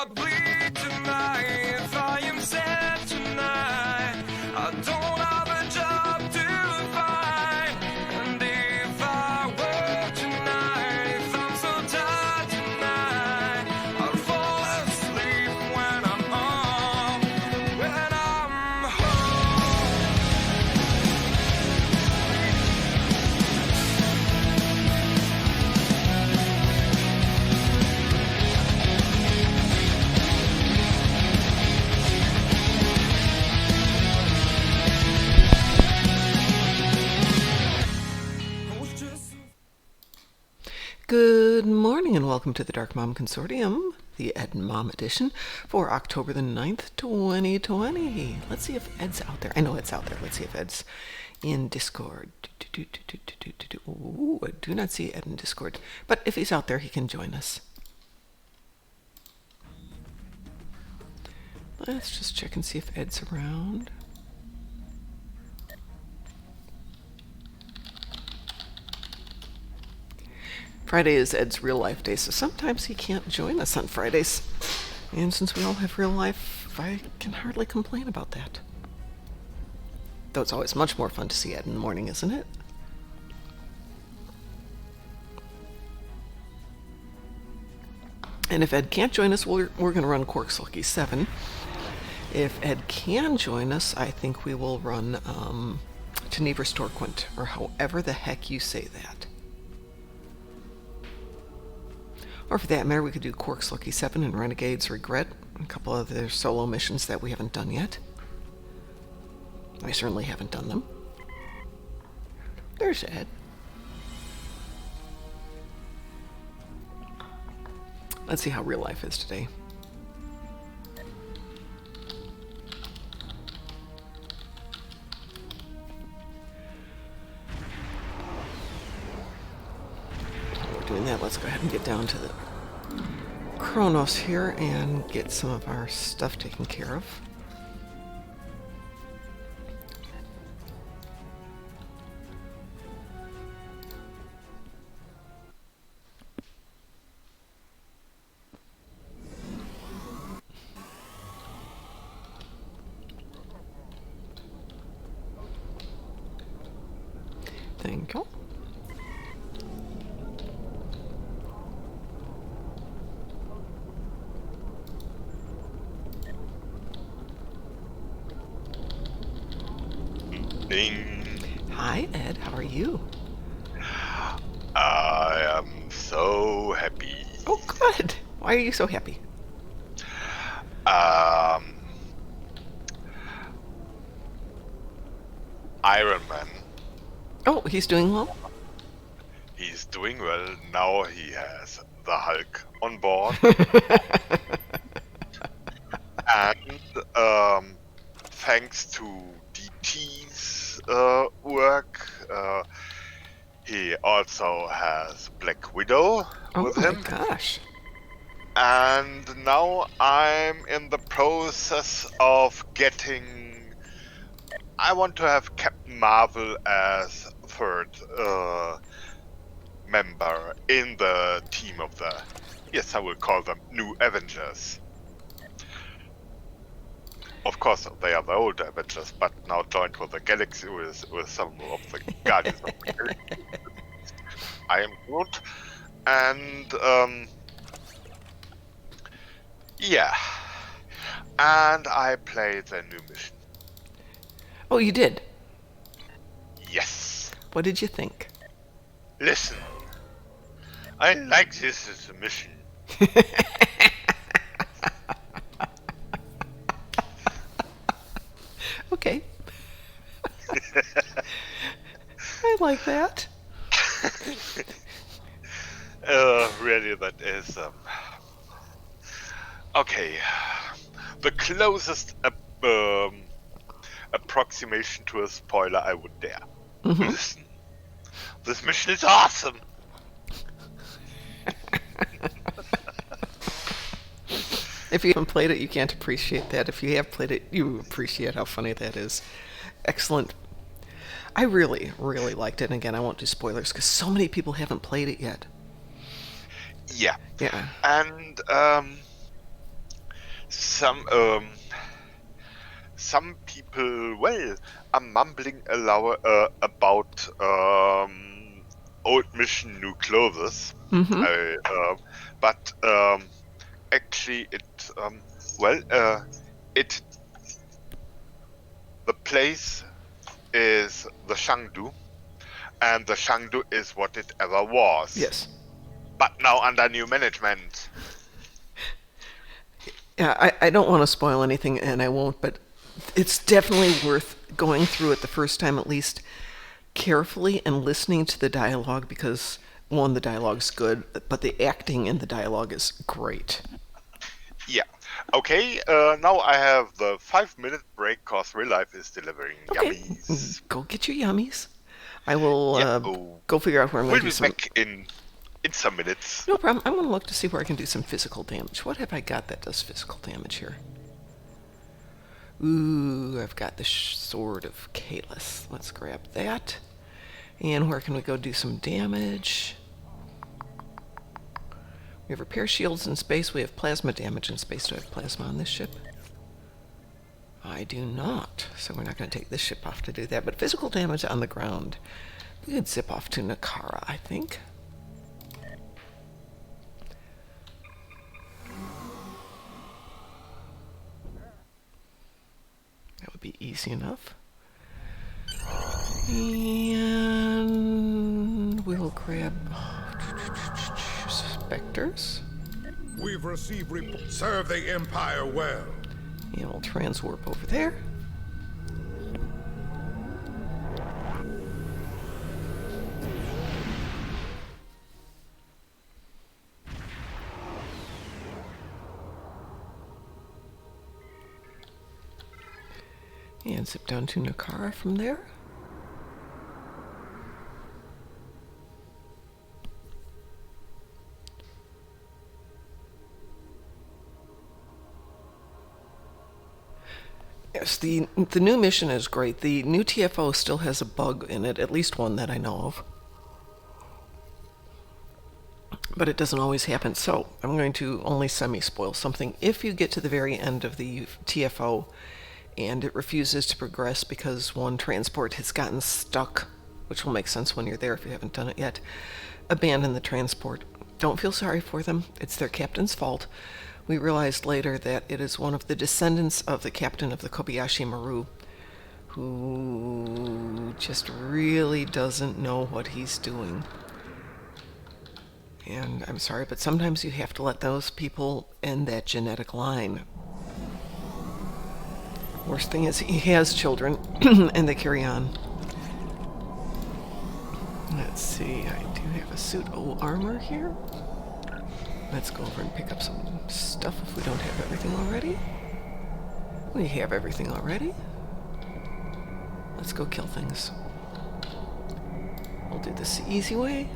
I bleed tonight, if I am sad tonight, I don't have a job to find. And if I work tonight, if I'm so tired tonight, I'll fall asleep when I'm home. Good morning and welcome to the Darkmom Consortium, the Ed and Mom edition for October the 9th, 2020. Let's see if Ed's out there. I know Ed's out there. Let's see if Ed's in Discord. Ooh, I do not see Ed in Discord. But if he's out there, he can join us. Let's just check and see if Ed's around. Friday is Ed's real life day, so sometimes he can't join us on Fridays. And since we all have real life, I can hardly complain about that. Though it's always much more fun to see Ed in the morning, isn't it? And if Ed can't join us, we're going to run Quark's Lucky 7. If Ed can join us, I think we will run Tenebris Torquent, or however the heck you say that. Or for that matter, we could do Quark's Lucky 7 and Renegade's Regret, a couple of their solo missions that we haven't done yet. I certainly haven't done them. There's Ed. Let's see how real life is today. Doing that, let's go ahead and get down to the Kronos here and get some of our stuff taken care of. Thank you. Hi, Ed. How are you? I am so happy. Oh, good. Why are you so happy? Iron Man. Oh, he's doing well? He's doing well. Now he has the Hulk on board. And thanks to DT's work, he also has Black Widow with him. Oh my gosh. And now I'm in the process of getting... I want to have Captain Marvel as third member in the team of the... Yes, I will call them New Avengers. Of course, they are the old Avengers, but now joined with the Galaxy with some of the Guardians of the Galaxy. I am Groot. And, yeah. And I played the new mission. Oh, you did? Yes. What did you think? Listen. I like this as a mission. Okay. I like that. Really, that is... Okay. The closest approximation to a spoiler I would dare. Mm-hmm. Listen. This mission is awesome! If you haven't played it, you can't appreciate that. If you have played it, you appreciate how funny that is. Excellent. I really, really liked it. And again, I won't do spoilers because so many people haven't played it yet. Yeah. Yeah. And some people, well, are mumbling about old mission, new clothes. Mm-hmm. But actually, it the place is the Shangdu, and the Shangdu is what it ever was. Yes. But now under new management. Yeah, I don't want to spoil anything, and I won't, but it's definitely worth going through it the first time at least carefully and listening to the dialogue because, one, the dialogue's good, but the acting in the dialogue is great. Yeah. Okay, now I have the 5-minute break because Real Life is delivering yummies. Go get your yummies. I will go figure out where I'm We'll going to do be some... back in some minutes. No problem. I'm going to look to see where I can do some physical damage. What have I got that does physical damage here? Ooh, I've got the Sword of Kalis. Let's grab that. And where can we go do some damage? We have repair shields in space. We have plasma damage in space. Do I have plasma on this ship? I do not. So we're not going to take this ship off to do that. But physical damage on the ground. We could zip off to Nakara, I think. That would be easy enough. And we'll grab Spectres. We've received serve the Empire well. And we'll transwarp over there. And zip down to Nakara from there. Yes, the new mission is great. The new TFO still has a bug in it, at least one that I know of. But it doesn't always happen, so I'm going to only semi-spoil something. If you get to the very end of the TFO and it refuses to progress because one transport has gotten stuck, which will make sense when you're there if you haven't done it yet, abandon the transport. Don't feel sorry for them. It's their captain's fault. We realized later that it is one of the descendants of the captain of the Kobayashi Maru, who just really doesn't know what he's doing. And I'm sorry, but sometimes you have to let those people end that genetic line. Worst thing is he has children, and they carry on. Let's see, I do have a suit of armor here. Let's go over and pick up some stuff if we don't have everything already. We have everything already. Let's go kill things. We'll do this the easy way.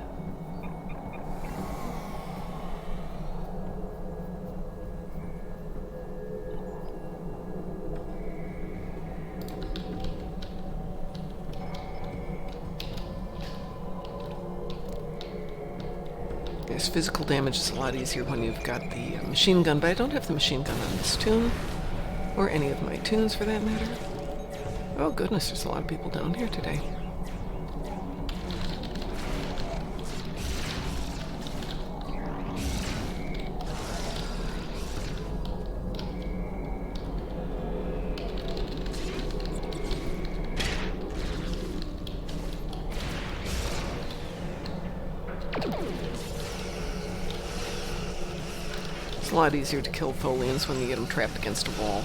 Yes, physical damage is a lot easier when you've got the machine gun, but I don't have the machine gun on this tune, or any of my tunes for that matter. Oh goodness, there's a lot of people down here today. It's a lot easier to kill Tholians when you get them trapped against a wall.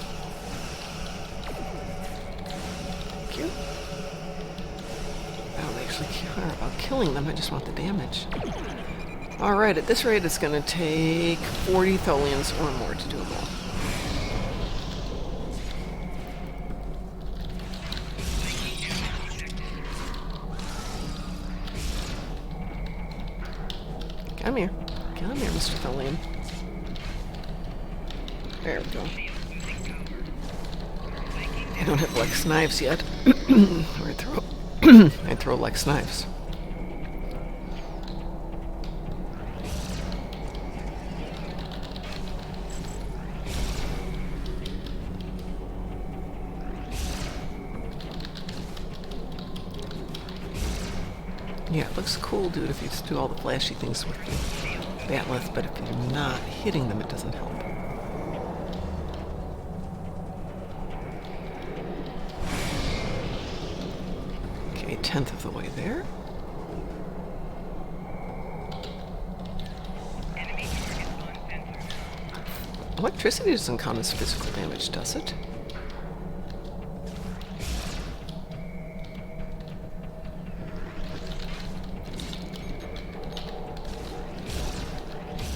Thank you. I don't actually care about killing them, I just want the damage. Alright, at this rate it's going to take 40 Tholians or more to do them all. Come here. Come here, Mr. Tholian. There we go. I don't have Lex knives yet. I throw Lex knives. Yeah, it looks cool, dude, if you just do all the flashy things with the batleth, but if you're not hitting them, it doesn't help. Okay, 1/10 of the way there. Electricity doesn't count as physical damage, does it?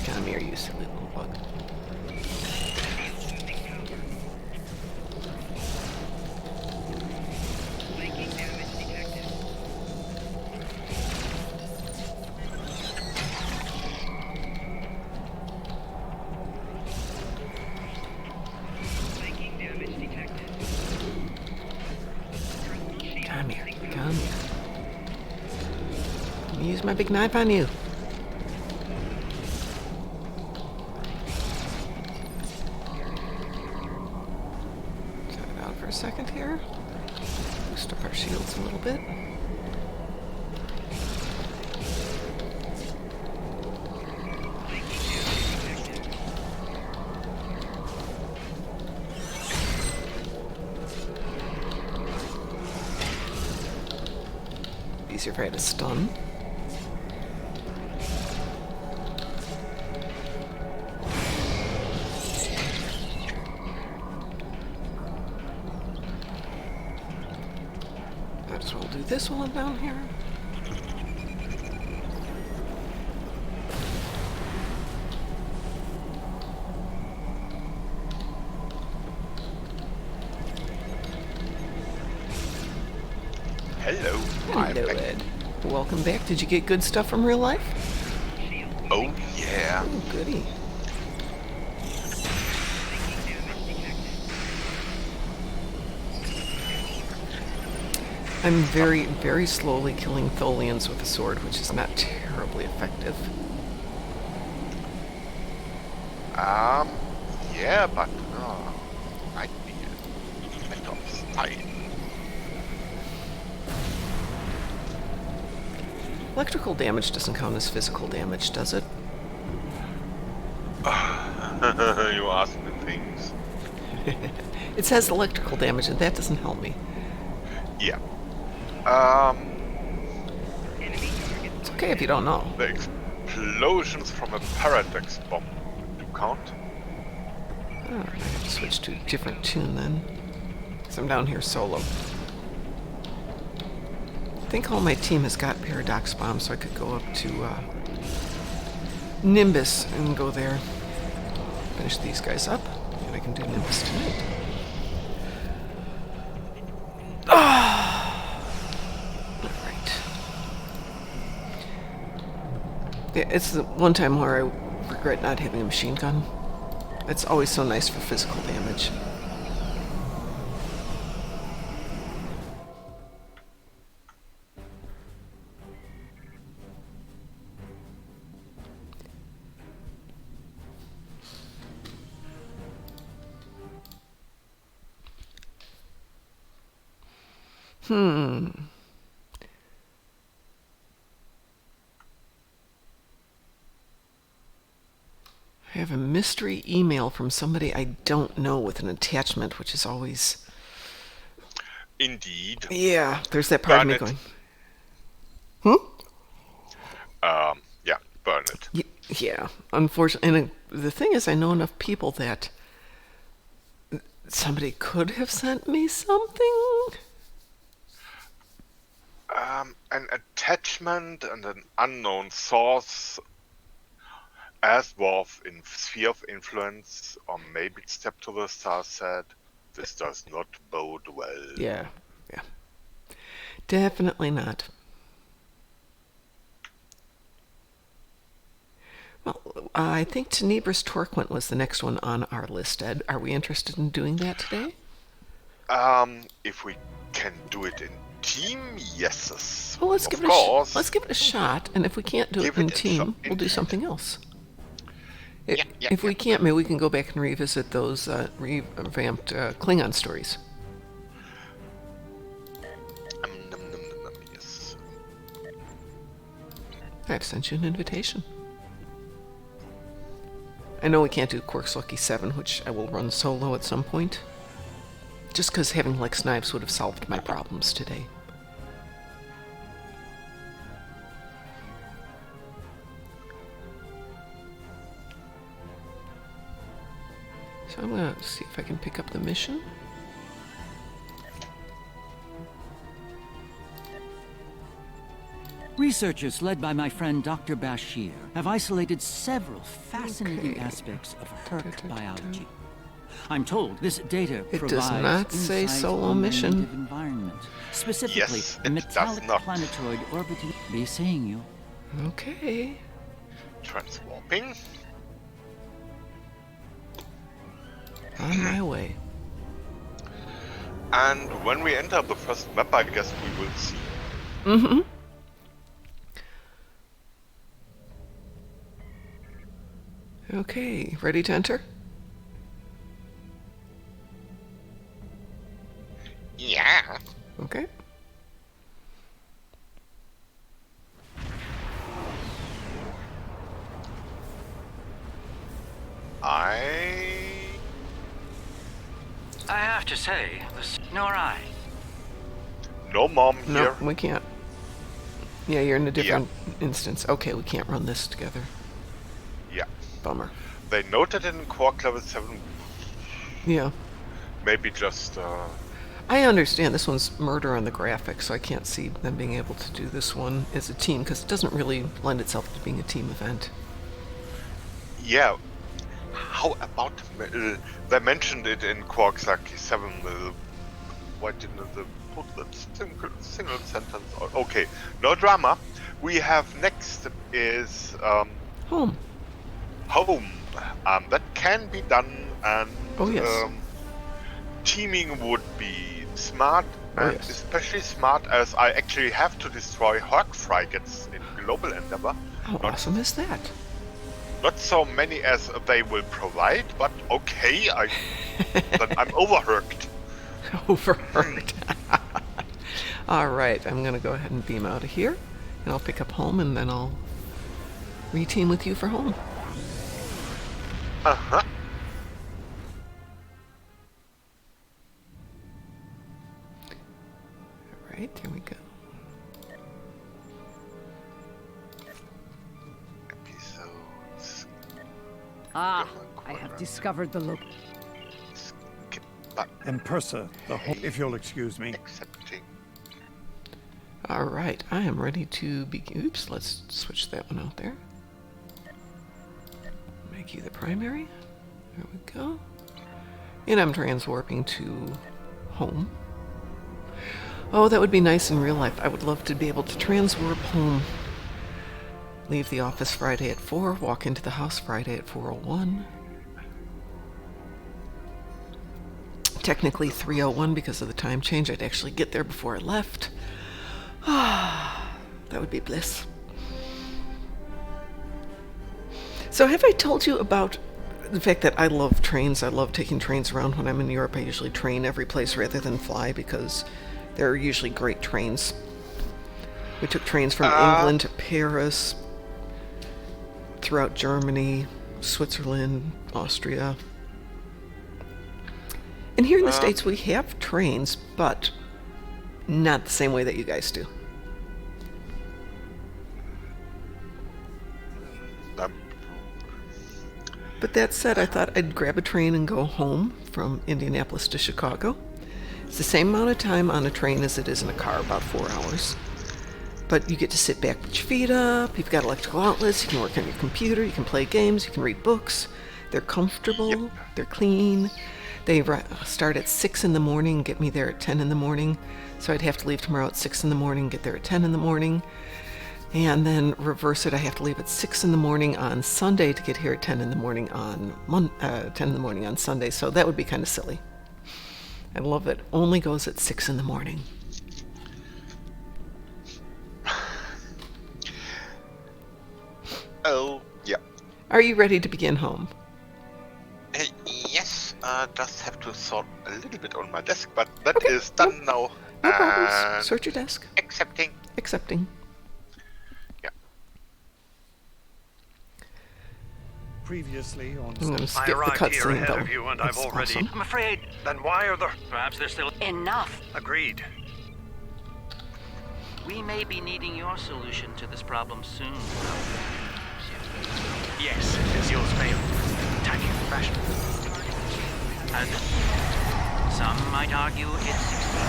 Come here, you silly little bug. Come here, come here. Let me use my big knife on you. Cut it out for a second here. Boost up our shields a little bit. Easier if I had a stun. Might as well do this while I'm down here. Hello. I'm Hello, back. Ed. Welcome back. Did you get good stuff from real life? Oh yeah. Oh, goody. I'm very, very slowly killing Tholians with a sword, which is not terribly effective. Yeah, but might be a matter of style. Electrical damage doesn't count as physical damage, does it? You ask me things. It says electrical damage, and that doesn't help me. Yeah. It's okay if you don't know. The explosions from a paradox bomb do count. Oh, I have to switch to a different tune then. Because I'm down here solo. I think all my team has got paradox bombs, so I could go up to Nimbus and go there. Finish these guys up, and I can do Nimbus tonight. Alright. Yeah, it's the one time where I regret not having a machine gun. It's always so nice for physical damage. I have a mystery email from somebody I don't know with an attachment, which is always... Indeed. Yeah, there's that part of Burn me it. going... Yeah, burn it. Yeah, unfortunately. And the thing is, I know enough people that somebody could have sent me something. An attachment and an unknown source as Dwarf in Sphere of Influence, or maybe Step to the Star said, this does not bode well. Yeah. Definitely not. Well, I think Tenebris Torquent was the next one on our list, Ed. Are we interested in doing that today? If we can do it in team, yes. Well, let's Of give it course. let's give it a shot, and if we can't do Give it in it a team, shot, we'll do indeed. something else. Yeah, If we can't, maybe we can go back and revisit those revamped Klingon stories. Yes. I've sent you an invitation. I know we can't do Quark's Lucky 7, which I will run solo at some point. Just because having Lex Knives would have solved my problems today. So I'm going to see if I can pick up the mission. Researchers led by my friend Dr. Bashir have isolated several fascinating Okay. aspects of Herc biology. I'm told this data It provides does not say insight solo on the mission. native environment, specifically Yes, the it does metallic not. planetoid orbiting. Be seeing you. Okay. Transwarping. On my way. And when we enter the first map, I guess we will see. Mm-hmm. Okay, ready to enter? Yeah. Okay. I have to say, nor I. No mom No, here. we can't. Yeah, you're in a different instance. Okay, we can't run this together. Yeah. Bummer. They noted in Quark level 7. Yeah. Maybe just. I understand this one's murder on the graphics, so I can't see them being able to do this one as a team, because it doesn't really lend itself to being a team event. Yeah. How about they mentioned it in Quark's Lucky 7? Why didn't they put the single sentence? Okay, no drama. We have next is Home. home. That can be done, and Oh, yes. teaming would be smart, Oh, and yes. especially smart as I actually have to destroy Hawk frigates in Global Endeavor. How awesome is that? Not so many as they will provide, but okay, then I'm overworked. Overheard. All right, I'm going to go ahead and beam out of here, and I'll pick up home, and then I'll reteam with you for home. Uh-huh. All right, there we go. Episodes. Ah, I have discovered the look. Skip button. And Persa, the whole, if you'll excuse me. Accepting. All right, I am ready to begin. Oops, let's switch that one out there. Make you the primary. There we go. And I'm transwarping to home. Oh, that would be nice in real life. I would love to be able to transwarp home. Leave the office Friday at 4, walk into the house Friday at 4:01. Technically 3:01 because of the time change. I'd actually get there before I left. That would be bliss. So have I told you about the fact that I love trains? I love taking trains around. When I'm in Europe, I usually train every place rather than fly because they're usually great trains. We took trains from England to Paris, throughout Germany, Switzerland, Austria. And here in the States, we have trains, but not the same way that you guys do. But that said, I thought I'd grab a train and go home from Indianapolis to Chicago. It's the same amount of time on a train as it is in a car, about 4 hours. But you get to sit back with your feet up, you've got electrical outlets, you can work on your computer, you can play games, you can read books. They're comfortable, they're clean. They start at 6 in the morning, get me there at 10 in the morning. So I'd have to leave tomorrow at 6 in the morning, get there at 10 in the morning. And then reverse it, I have to leave at 6 in the morning on Sunday to get here at 10 in the morning on 10 in the morning on Sunday. So that would be kind of silly. I love it. Only goes at 6 in the morning. Oh, yeah. Are you ready to begin home? Yes, just have to sort a little bit on my desk, but that Okay, is done now. No problems. And Search your desk. accepting. Accepting. Yeah. previously on... I'm going to I skip the arrived here cutscene, ahead though. of you, and That's I've already... awesome. I'm afraid. Then why are there... Perhaps there's still... Enough. Agreed. We may be needing your solution to this problem soon. Yes, yours failed. Attacking fashion. And some might argue it's succeeded.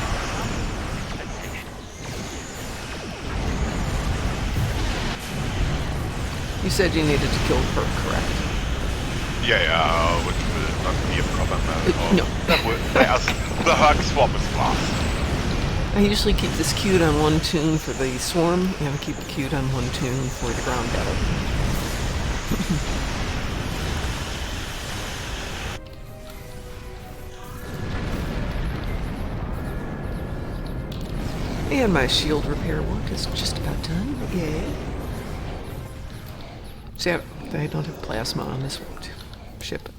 You said you needed to kill her, correct? Yeah, which will not be a problem at all. No. The Hug Swarm is fast. I usually keep this queued on one tune for the swarm, and I keep it queued on one tune for the ground battle. And my shield repair work is just about done. Yay. See, I don't have plasma on this ship.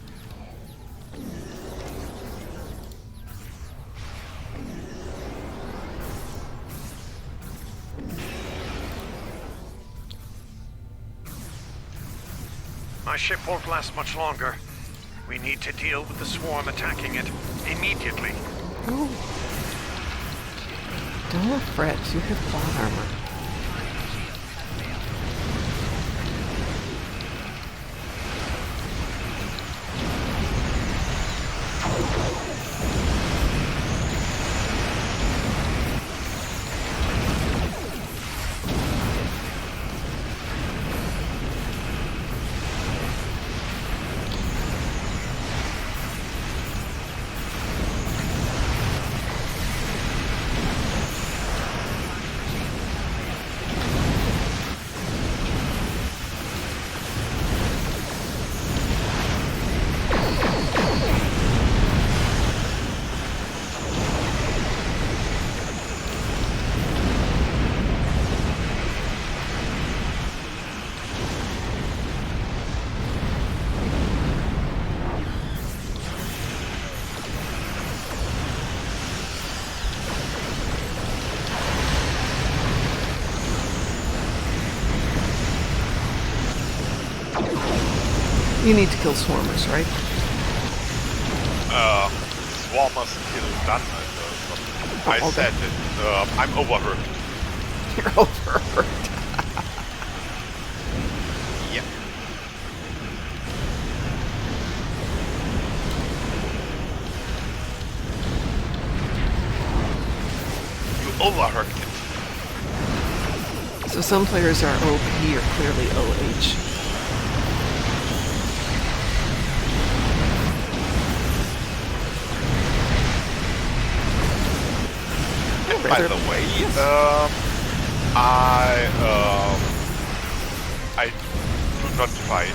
My ship won't last much longer. We need to deal with the swarm attacking it immediately. Oh. Don't fret, you have plot armor. You need to kill swarmers, right? Swarmers kill done. I said it. I'm overworked. You're overworked. Yep. You overworked it. So some players are OP or clearly OH. By the way, I do not try if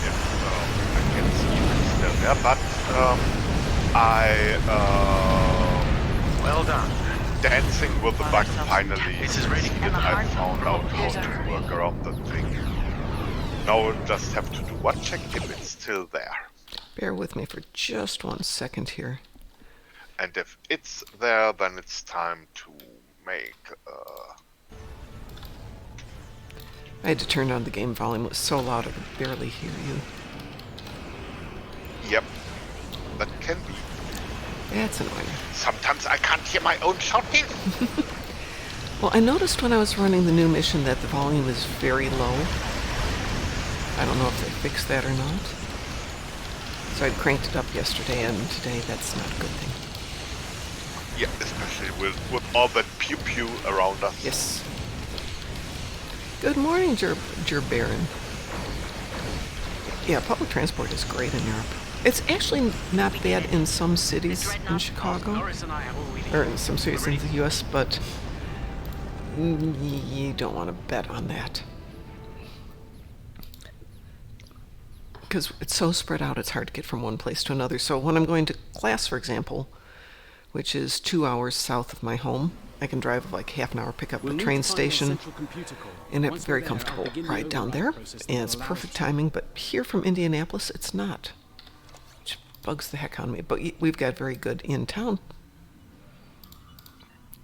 I can see if it's still there, but Well done. dancing with the bug finally This is ready. succeeded. I found out how to work around that thing. Now I just have to do one check if it's still there. Bear with me for just 1 second here. And if it's there, then it's time to make I had to turn down the game volume. It was so loud I could barely hear you. Yep, that can be. That's annoying. Sometimes I can't hear my own shouting. Well, I noticed when I was running the new mission that the volume is very low. I don't know if they fixed that or not. So I cranked it up yesterday, and today that's not a good thing. Yeah, especially with all that pew pew around us. Yes. Good morning, Baron. Yeah, public transport is great in Europe. It's actually not bad in some cities in Chicago, or in some cities in the US, but you don't want to bet on that. Because it's so spread out, it's hard to get from one place to another. So when I'm going to class, for example, which is 2 hours south of my home, I can drive like half an hour, pick up a train station, and have a very comfortable ride down there. And it's perfect timing, but here from Indianapolis, it's not. Which bugs the heck out of me. But we've got very good in-town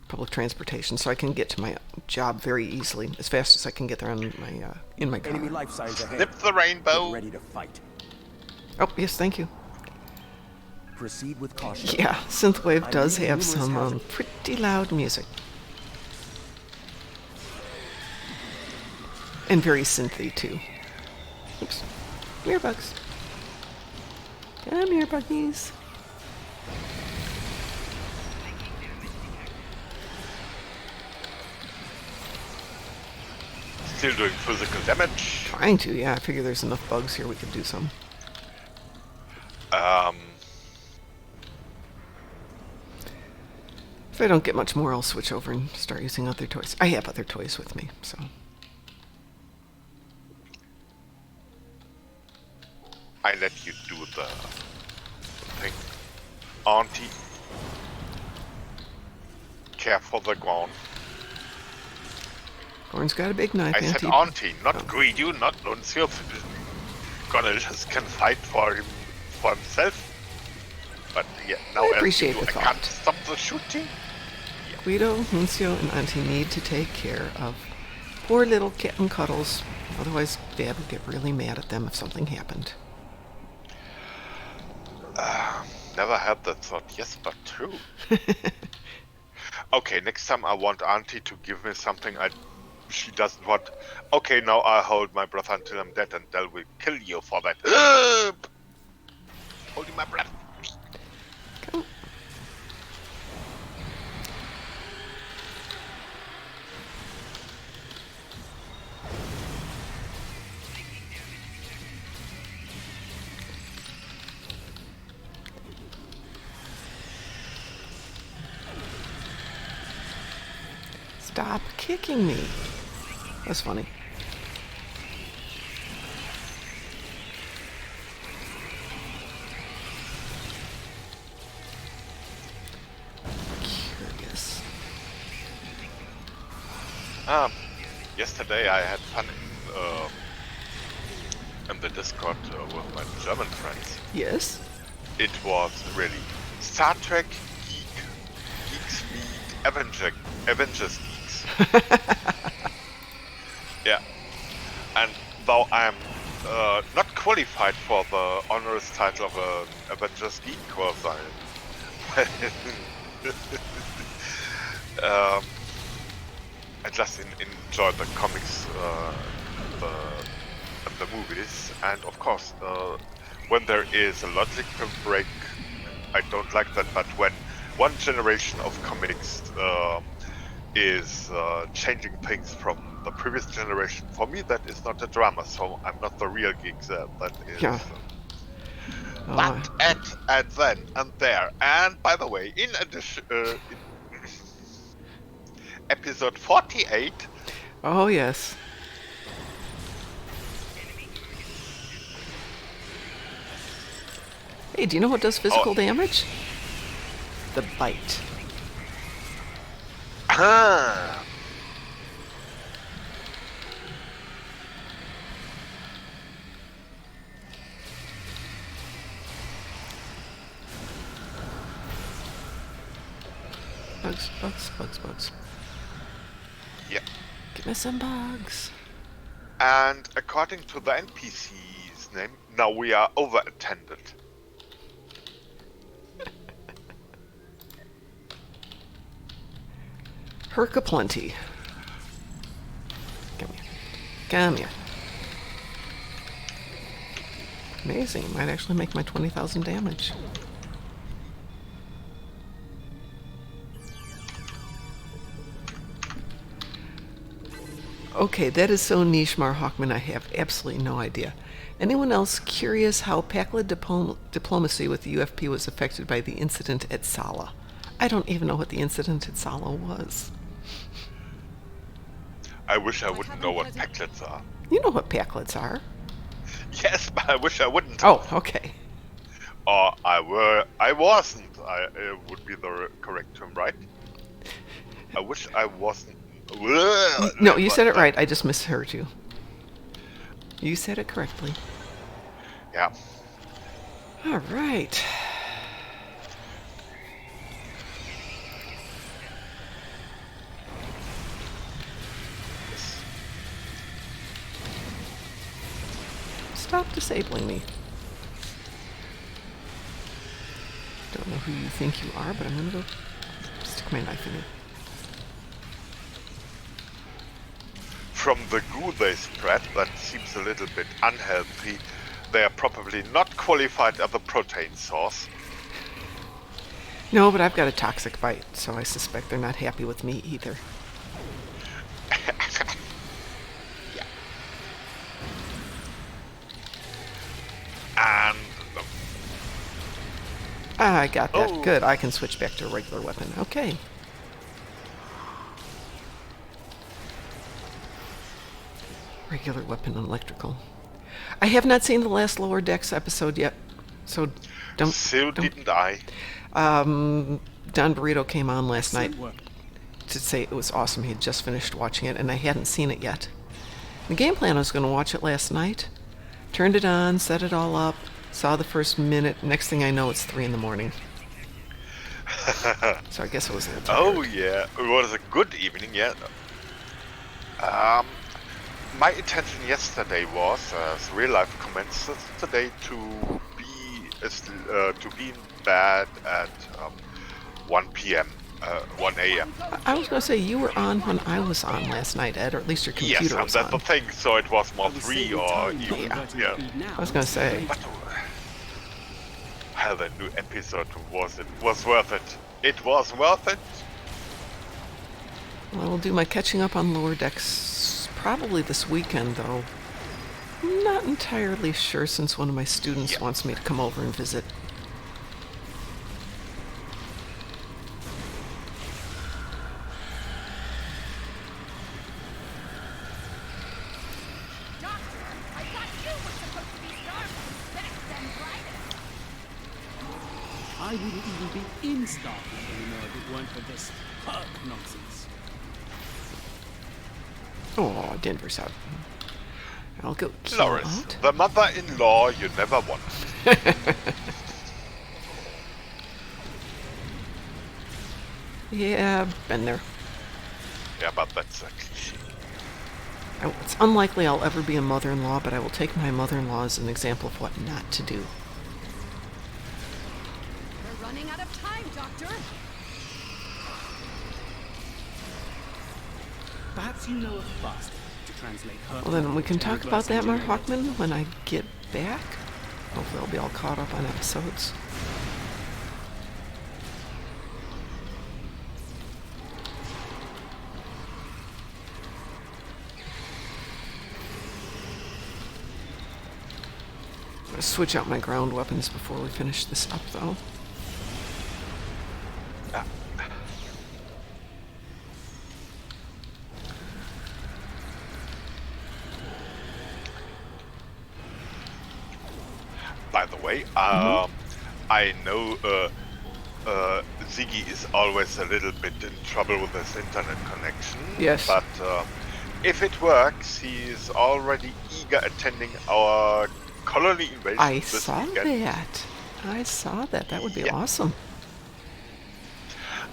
public transportation, so I can get to my job very easily, as fast as I can get there on my in my car. Enemy life signs ahead. Snip the rainbow. Get ready to fight. Oh, yes, thank you. Proceed with caution. Yeah, Synthwave I'm does reading have numerous some hazards. pretty loud music. And very synthy, too. Oops. Come here, bugs. Come here, buggies. Still doing physical damage. Trying to, yeah. I figure there's enough bugs here we could do some. If I don't get much more, I'll switch over and start using other toys. I have other toys with me, so. I let you do the thing. Auntie. Care for the ground. Gorn's got a big knife. I said Auntie, not Guido, not Nuncio. Cornelius can fight for himself. But yeah, now I appreciate the I thought. can't stop the shooting. Guido, Nuncio, and Auntie need to take care of poor little kitten Cuddles. Otherwise, Dad would get really mad at them if something happened. Never had that thought, yes, but true. Okay, next time I want Auntie to give me something she doesn't want. Okay, now I hold my breath until I'm dead and Del will kill you for that. Holding my breath. Go. Stop kicking me. That's funny. Curious. Yesterday I had fun in the Discord with my German friends. Yes? It was really Star Trek Geeks Meet Avengers Geeks. Yeah. And though I'm not qualified for the honorous title of an Avengers Geek, because I just enjoy the comics and the movies, and of course, when there is a logical break, I don't like that. But when one generation of comics is changing things from the previous generation, for me that is not a drama. So I'm not the real geek there. That is. Yeah. But and then and there, and by the way, in addition, in episode 48. Oh, yes. Hey, do you know what does physical damage? The bite. Ah. Bugs, bugs, bugs, bugs. Yeah. Give me some bugs. And according to the NPC's name, now we are over-attended. Herca plenty. Come here. Come here. Amazing. It might actually make my 20,000 damage. Okay, that is so niche, Mar Hawkman, I have absolutely no idea. Anyone else curious how Pakla diplomacy with the UFP was affected by the incident at Sala? I don't even know what the incident at Sala was. I wish I wouldn't know what packlets are. You know what Paklets are. Yes, but I wish I wouldn't. Oh, okay. Or I wasn't. Would be the correct term, right? I wish I wasn't. No, you said it right. I just misheard you. You said it correctly. Yeah. All right. Stop disabling me. don't know who you think you are, but I'm gonna go stick my knife in you. From the goo they spread, that seems a little bit unhealthy. They are probably not qualified as a protein source. No, but I've got a toxic bite, so I suspect they're not happy with me either. Yeah. And I got that. Oh. Good. I can switch back to a regular weapon. Okay. Regular weapon and electrical. I have not seen the last Lower Decks episode yet, so don't. didn't I. Don Burrito came on last night to say it was awesome. He had just finished watching it, and I hadn't seen it yet. The game plan was going to watch it last night. Turned it on, set it all up, saw the first minute. Next thing I know, it's 3 in the morning. So I guess it was a little tired. Oh yeah, it was a good evening. Yeah. My intention yesterday was, as real life commences today, to be in bed at 1 p.m. 1 a.m. I was going to say, you were on when I was on last night, Ed, or at least your computer Yes, and was that's on. the thing, so it was more 3 or even, yeah. I was going to say. But the new episode was worth it. It was worth it. Well, I'll do my catching up on Lower Decks probably this weekend, though. Not entirely sure, since one of my students wants me to come over and visit. I wouldn't even be in Starfleet anymore if it weren't for this perk nonsense. Oh, Denver's out. I'll go kill Loris, out. the mother-in-law you never wanted. Yeah, been there. Yeah, but that's a cliché. It's unlikely I'll ever be a mother-in-law, but I will take my mother-in-law as an example of what not to do. We're running out of time, Doctor. Perhaps you know a faster to translate her. Well, then we can to talk about reverse that, Mark engineering. Hawkman, when I get back. Hopefully I'll be all caught up on episodes. I'm going to switch out my ground weapons before we finish this up, though. By the way, I know Ziggy is always a little bit in trouble with his internet connection. Yes. But if it works, he is already eager attending our colony invasion I this saw weekend. that. I saw that. That would be awesome.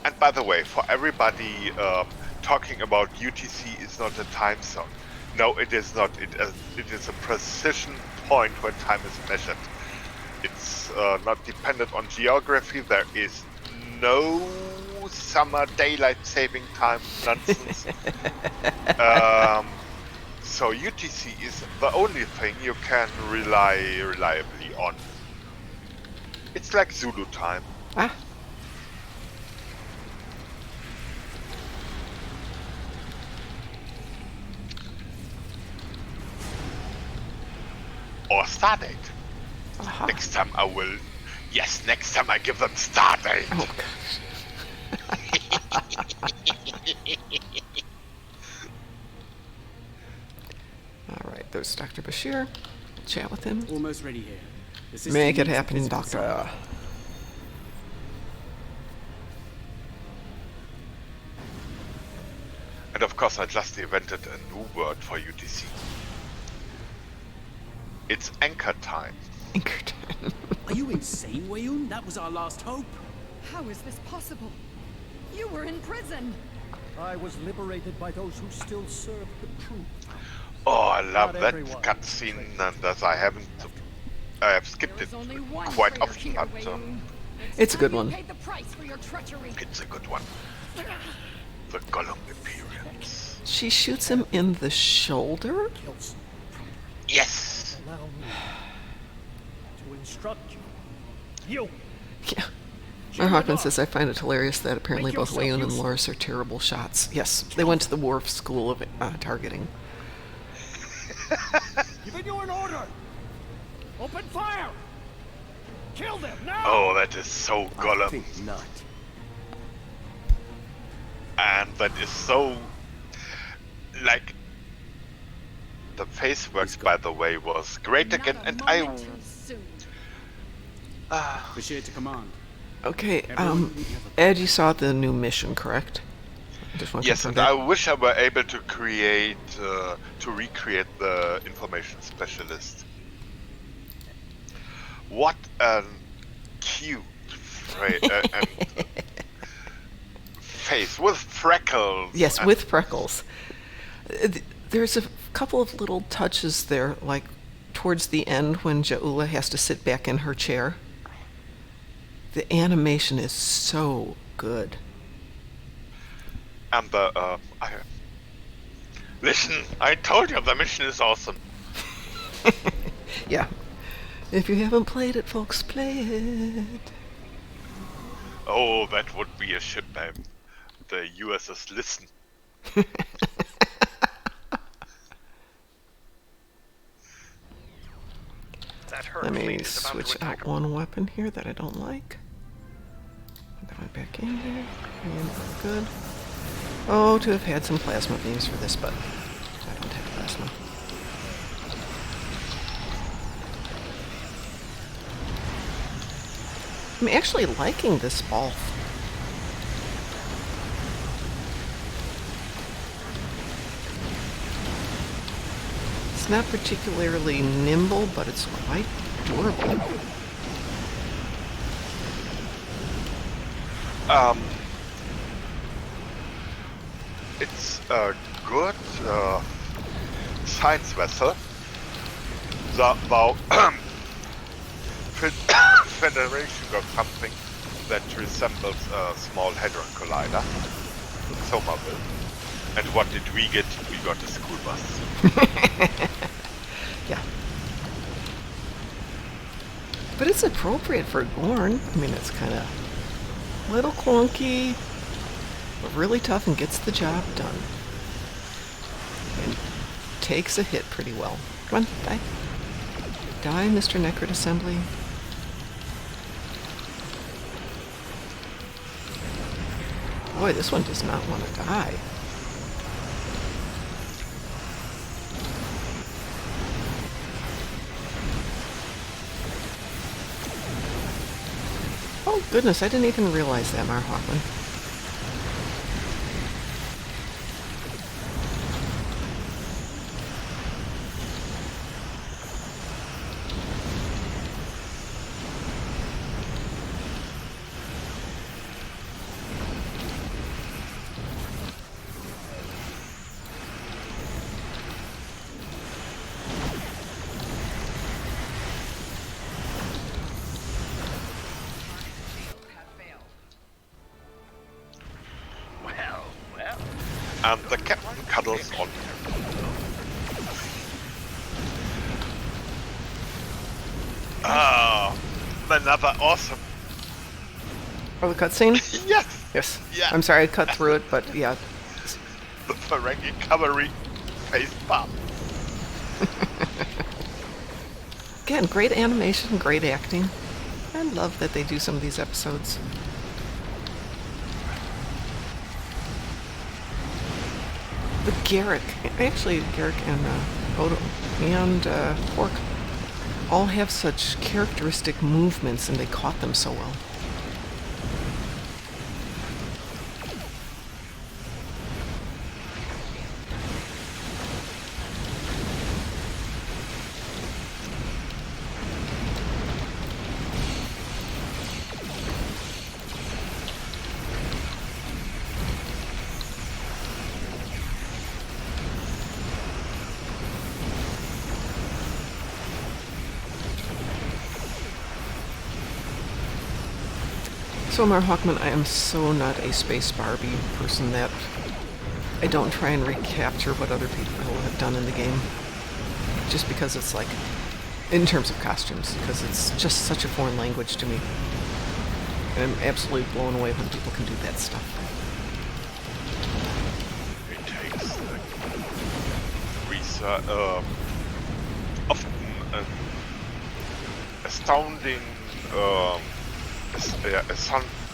And by the way, for everybody talking about UTC is not a time zone. No, it is not. It is a precision point where time is measured. It's not dependent on geography. There is no summer daylight saving time nonsense. So UTC is the only thing you can rely reliably on. It's like Zulu time. Ah. Or Stardate. Aha. Next time I will... Yes, next time I give them Stardate. Oh, gosh. All right, there's Dr. Bashir. Chat with him. Almost ready here. The system Make it needs a happen, physical Doctor. sample. And of course I just invented a new word for UTC. It's anchor time. Anchor time. Are you insane, Wayun? That was our last hope. How is this possible? You were in prison. I was liberated by those who still served the truth. Oh, I love Not that everyone. cutscene, and as I have skipped There it is only one quite traitor often, here, but Wayun. It's a good one. Paid the price for your treachery. It's a good one. The Gollum appearance. She shoots him in the shoulder? Yes! Allow me to instruct you. You! Yeah. Mar Hawkman says, I find it hilarious that apparently both Wayun and Loris are terrible shots. Yes, they went to the Worf School of Targeting. Giving you an order! Open fire! Kill them now! Oh, that is so Gollum. I think not. And that is so... like... The face works, by the way, was great again, and I... Appreciate the command. Okay, Ed, you saw the new mission, correct? Just want to Yes, confirm and that. I wish I were able to create, to recreate the information specialist. What a cute and face with freckles. Yes, and with freckles. There's a couple of little touches there, like towards the end when Ja'ula has to sit back in her chair. The animation is so good. And the listen, I told you the mission is awesome. Yeah. If you haven't played it, folks, play it. Oh, that would be a ship name. The USS Listen. That Let herd me fleet is about to switch attack out one weapon here that I don't like. Put that one back in here. And we're good. Oh, to have had some plasma beams for this, but I don't have plasma. I'm actually liking this ball. It's not particularly nimble, but it's quite durable. It's a good science vessel. Though Federation got something that resembles a small hadron collider. Somerville. And what did we get? We got a school bus. Yeah. But it's appropriate for Gorn. I mean, it's kind of a little clunky, but really tough and gets the job done. And takes a hit pretty well. Come on, die. Die, Mr. Necrid Assembly. Boy, this one does not want to die. Oh, goodness, I didn't even realize that, Mar Hawkman. And the captain cuddles on. Ah, another awesome. Oh, the cutscene? Yes! Yes. Yeah. I'm sorry I cut through it, but yeah. The Ferengi cavalry face palm. Again, great animation, great acting. I love that they do some of these episodes. The Garrick, actually Garrick and Odo and Quark all have such characteristic movements, and they caught them so well. So, Mar Hawkman, I am so not a Space Barbie person that I don't try and recapture what other people have done in the game. Just because it's like, in terms of costumes, because it's just such a foreign language to me. And I'm absolutely blown away when people can do that stuff. It takes research, often an astounding,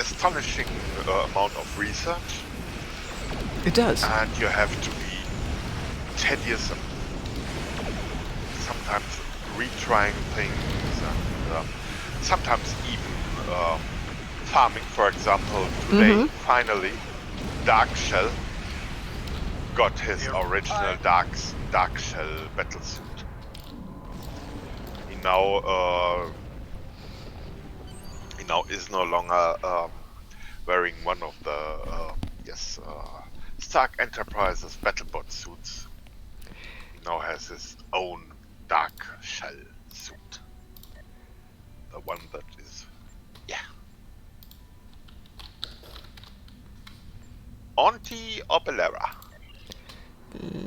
astonishing amount of research. It does. And you have to be tedious and sometimes retrying things and sometimes even farming. For example, today finally Dark Shell got his original Dark Shell battlesuit. He now is no longer wearing one of the Stark Enterprises battlebot suits. He now has his own Dark Shell suit. The one that is, Auntie or Belera?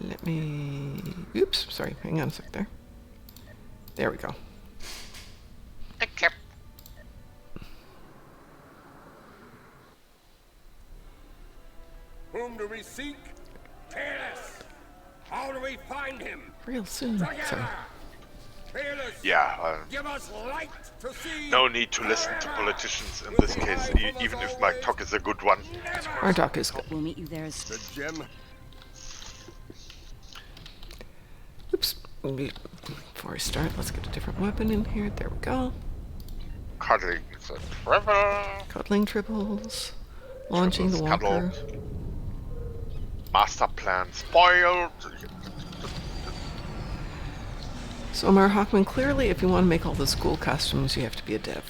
Let me... Oops, sorry, hang on a sec there. There we go. Okay. Whom do we seek? Tell us. How do we find him? Real soon. Sorry. Yeah, Give us light to see. no need to listen to politicians in this case, even if my talk is a good one. Our talk is good. We'll meet you there. The gem. Oops. Before I start, let's get a different weapon in here. There we go. Cuddling the Trevor. Cuddling tribbles. Launching the Tribbles walker. cuddled. Master plan spoiled. So, Mar Hawkman, clearly if you want to make all the school costumes, you have to be a dev.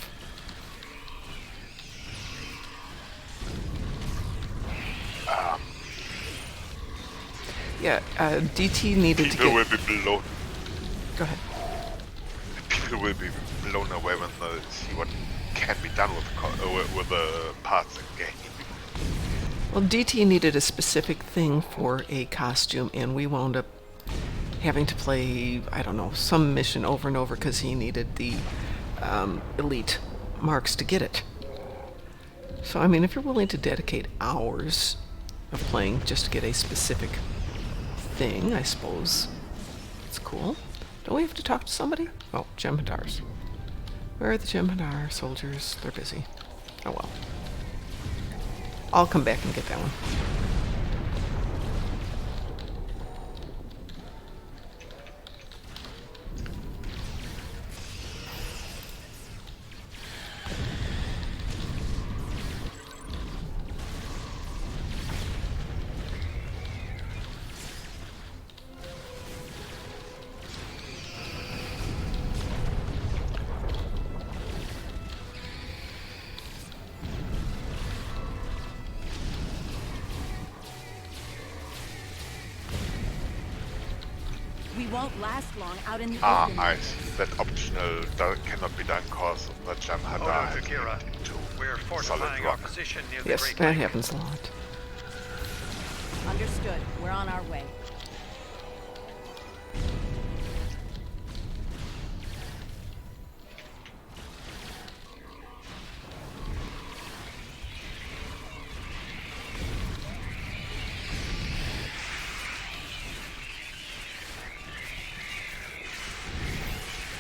Yeah, DT needed to People get... will be blown. Go ahead. People will be blown away when they see what can be done with the parts in game. Well, DT needed a specific thing for a costume, and we wound up having to play, I don't know, some mission over and over because he needed the elite marks to get it. So, I mean, if you're willing to dedicate hours of playing just to get a specific thing, I suppose it's cool. Don't we have to talk to somebody? Oh, Jem'Hadars. Where are the Jem'Hadar soldiers? They're busy. Oh well. I'll come back and get that one. We won't last long out in the Ah, open. I see. That optional cannot be done because the Jem'Hadar has Akira, been into we're solid fortifying our rock. position near the Yes, Great that Lake. happens a lot. Understood. We're on our way.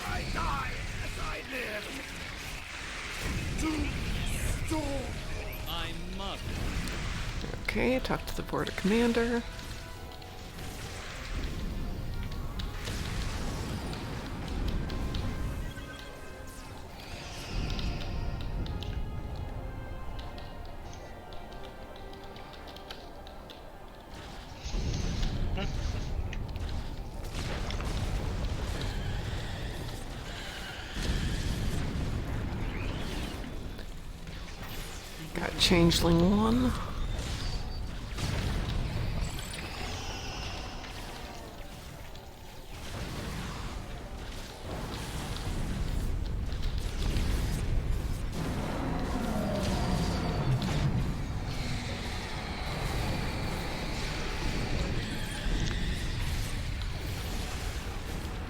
I die as I live. To storm. I must. Okay, talk to the border commander. Got Changeling 1.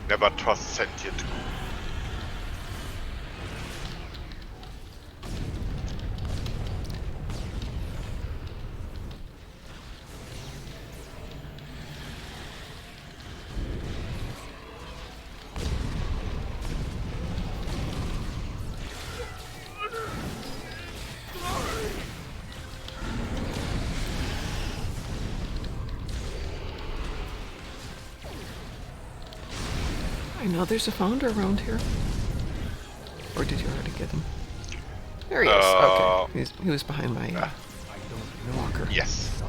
Never trust sentient. I know there's a founder around here. Or did you already get him? There he is. Okay. He was behind my walker. Yes.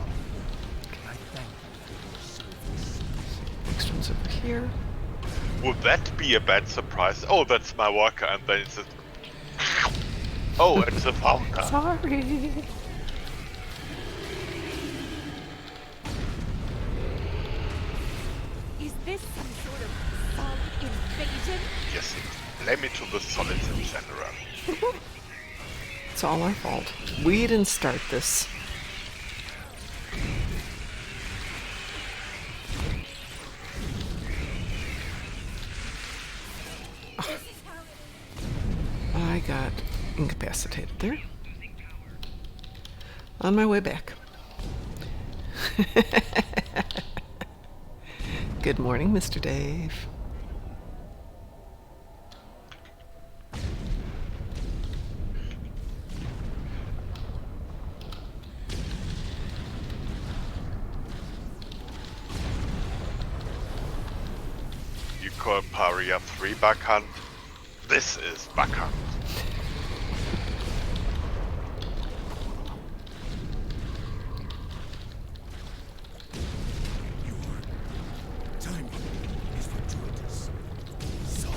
Next one's over here. Would that be a bad surprise? Oh, that's my walker, and then it's a... Oh, it's a founder. Sorry. Is this some sort of solid invasion? Yes, blame it to the solids in general. It's all our fault. We didn't start this. Oh. I got incapacitated there. On my way back. Good morning, Mr. Dave. You call Paria 3 Backhand? This is Backhand. Timing is fortuitous. Solid.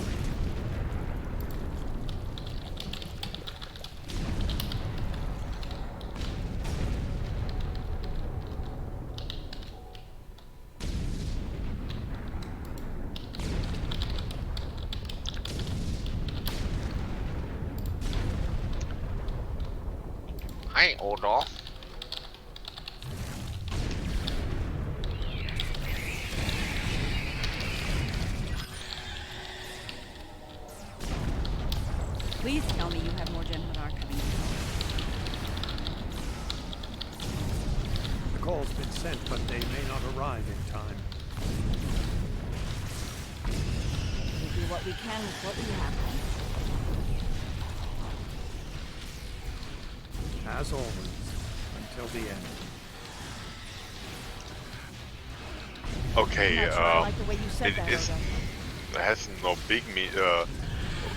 Hi, Odor. Please tell me you have more Gemini coming. The call's been sent, but they may not arrive in time. We'll do what we can with what we have. As always, until the end. Okay, I'm not sure I like the way you said it that, is. Odo. There has no big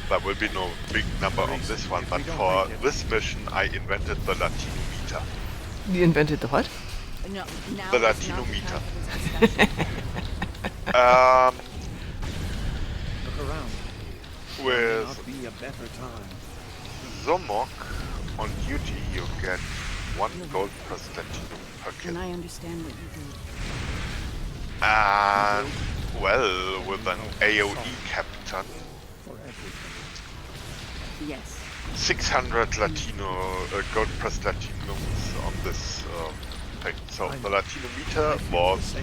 there will be no big number on this one, but for this mission I invented the Latino meter. You invented the what? No, now The is Latino not the meter. time for this discussion. Look around. May With not be a better time. Zomok on duty you get 1 gold per platinum per And kill. I understand what you do. And, well, with an AOE captain, For everything. Yes. 600 Latino gold plus platinums on this thing. So the Latino meter was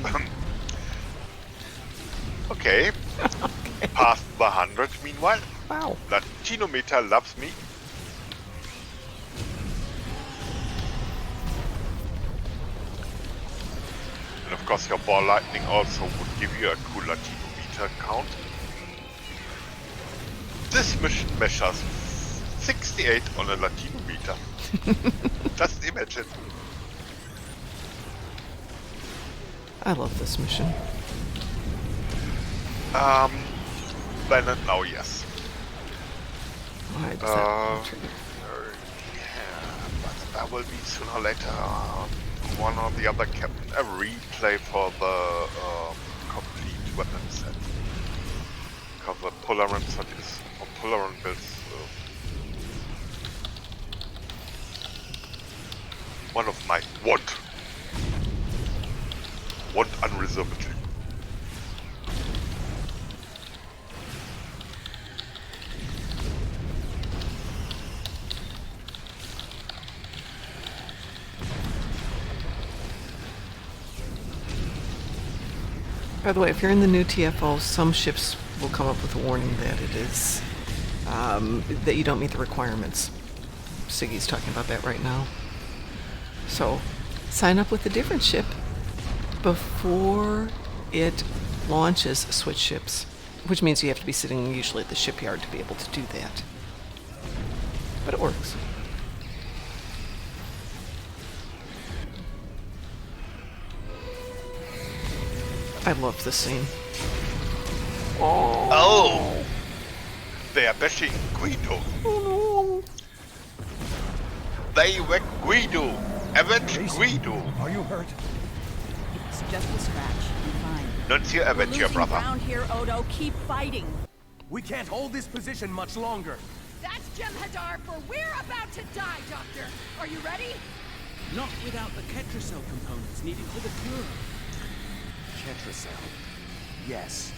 okay. Past the 100 meanwhile. Wow. Latino meter loves me. And of course your ball lightning also would give you a cool Latino meter count. This mission measures 68 on a Latino meter. Just imagine. I love this mission. Then and now, yes. Why does that Yeah, but that will be sooner or later one or the other captain a replay for the complete weapon set. Because the Polaran set is, or Polaran builds, one of my want unreservedly. By the way, if you're in the new TFO, some ships will come up with a warning that it is that you don't meet the requirements. Siggy's talking about that right now. So sign up with a different ship before it launches switch ships, which means you have to be sitting usually at the shipyard to be able to do that. But it works. I love this scene. Oh! They are bashing Guido. Oh no! They wreck Guido. Avenge Guido. Are you hurt? It's just a scratch. I'm fine. Nuncio, We're avenge your losing brother. ground here, Odo. Keep fighting. We can't hold this position much longer. That's Jem'Hadar, for we're about to die, Doctor. Are you ready? Not without the Ketracell components needed for the cure. Ketracell. Yes.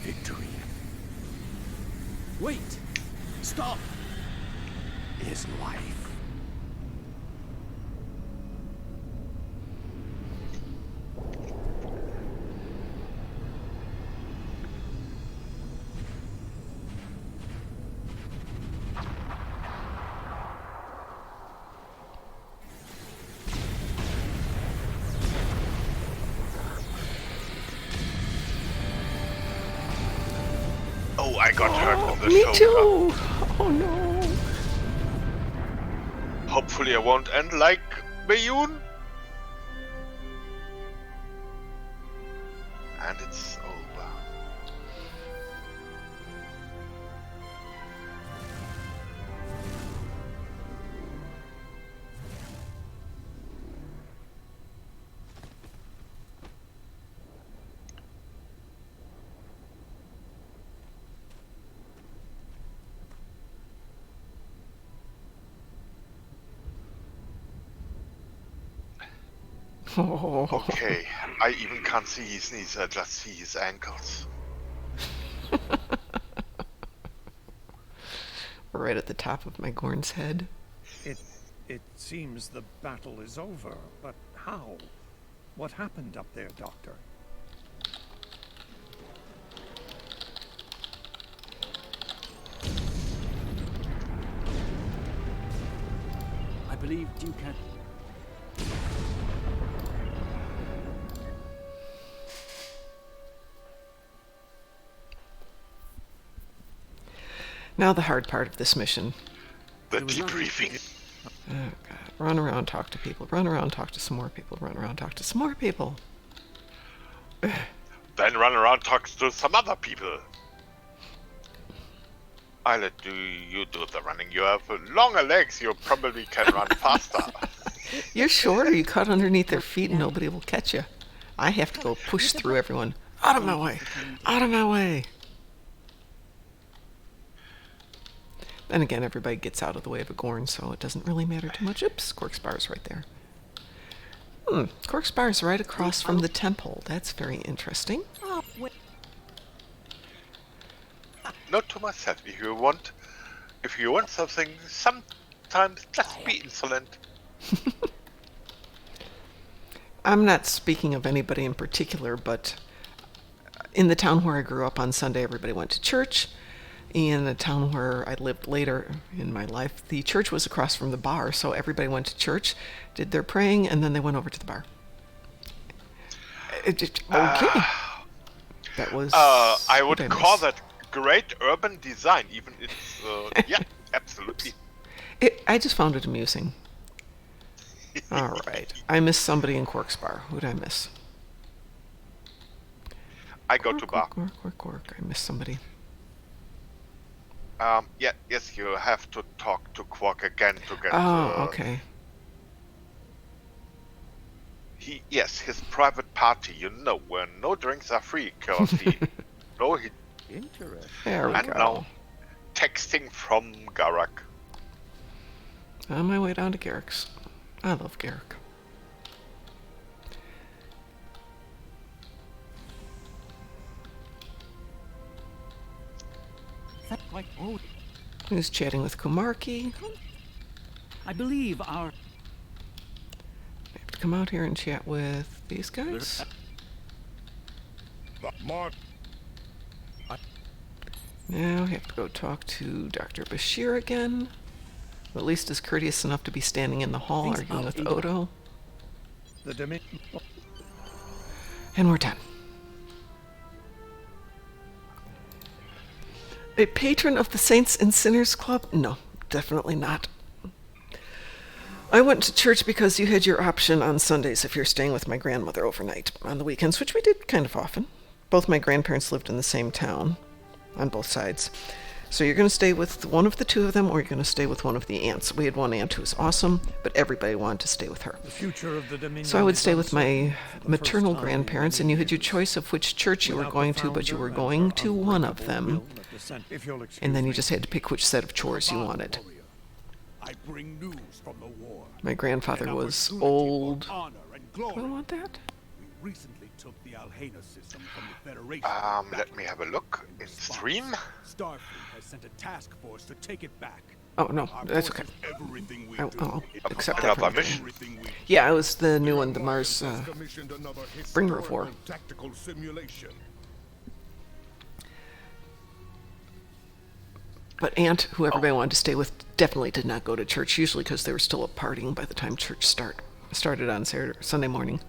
Victory Wait! Stop! is life. Oh, I got hurt in the Me shoulder. too! Oh no! Hopefully I won't end like Bayun. And it's over. Oh. Okay, I even can't see his knees, I just see his ankles. Right at the top of my Gorn's head. It seems the battle is over, but how? What happened up there, Doctor? I believe Duke had... Now the hard part of this mission. The debriefing. Oh god. Run around, talk to people. Run around, talk to some more people. Run around, talk to some more people. Then run around, talk to some other people. I'll let you do the running. You have longer legs, you probably can run faster. You're shorter, you cut underneath their feet and nobody will catch you. I have to go push through everyone. Out of my way! Out of my way! Then again, everybody gets out of the way of a Gorn, so it doesn't really matter too much. Oops, Quarkspir's right there. Quarkspir's right across from the temple. That's very interesting. Oh, wait. Note to myself, if you want something, sometimes just be insolent. I'm not speaking of anybody in particular, but in the town where I grew up on Sunday, everybody went to church. In the town where I lived later in my life, the church was across from the bar, so everybody went to church, did their praying, and then they went over to the bar. Okay. That was... I would call that great urban design, even it's... yeah, absolutely. I just found it amusing. Alright. I missed somebody in Quarkspire. Who'd I miss? I go to bar. Quark. I missed somebody. Yes, you have to talk to Quark again to get... okay. Yes, his private party, where no drinks are free, because he... Interesting. There we and go. now, texting from Garak. On my way down to Garrick's. I love Garrick. Like, oh, Who's chatting with Kumarki? I believe our... I have to come out here and chat with these guys. Mark. Now I have to go talk to Dr. Bashir again. Who at least is courteous enough to be standing in the hall arguing with Odo. And we're done. A patron of the Saints and Sinners Club? No, definitely not. I went to church because you had your option on Sundays if you're staying with my grandmother overnight. On the weekends, which we did kind of often. Both my grandparents lived in the same town, on both sides. So you're going to stay with one of the two of them, or you're going to stay with one of the aunts. We had one aunt who was awesome, but everybody wanted to stay with her. So I would stay with my maternal grandparents, and you had your choice of which church you were going to, but you were going to one of them. And then you just had to pick which set of chores you wanted. My grandfather was old. Do I want that? Let me have a look in stream. Starfleet has sent a task force to take it back. Oh, no, that's okay. I'll accept that. Another mission? Yeah, it was the new one, the Mars Bringer of War. But Aunt, who everybody wanted to stay with, definitely did not go to church, usually because they were still up partying by the time church started on Sunday morning.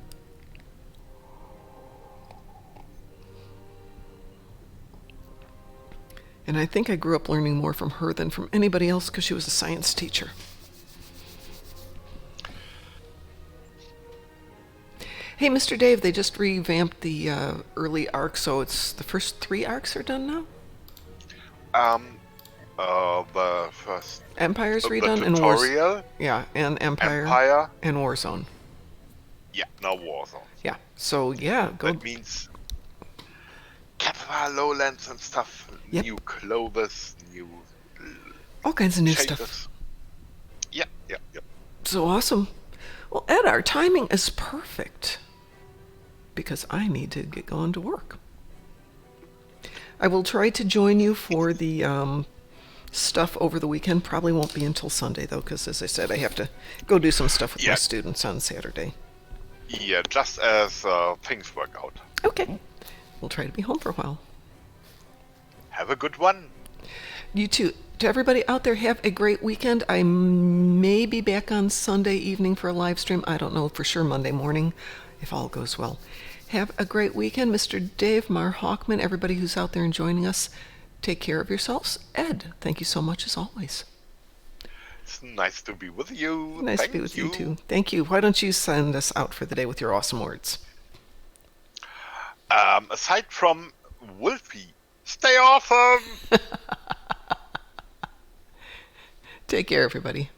And I think I grew up learning more from her than from anybody else because she was a science teacher. Hey, Mr. Dave, they just revamped the early arc, so it's the first 3 arcs are done now? The first... Empire's the redone and tutorial? Yeah, and Empire and Warzone. Yeah, now Warzone. Yeah, so yeah, go... That means Kepler, Lowlands and stuff. Yep. New clothes, new... all kinds of new shaders. stuff. Yeah. So awesome. Well, Ed, our timing is perfect because I need to get going to work. I will try to join you for the stuff over the weekend. Probably won't be until Sunday, though, because, as I said, I have to go do some stuff with my students on Saturday. Yeah, just as things work out. Okay. We'll try to be home for a while. Have a good one. You too. To everybody out there, have a great weekend. I may be back on Sunday evening for a live stream. I don't know for sure Monday morning, if all goes well. Have a great weekend. Mr. Dave, Mar Hawkman, everybody who's out there and joining us, take care of yourselves. Ed, thank you so much as always. It's nice to be with you. Nice to be with you too. Thank you. Why don't you send us out for the day with your awesome words? Aside from Wolfie, stay awesome! Take care, everybody.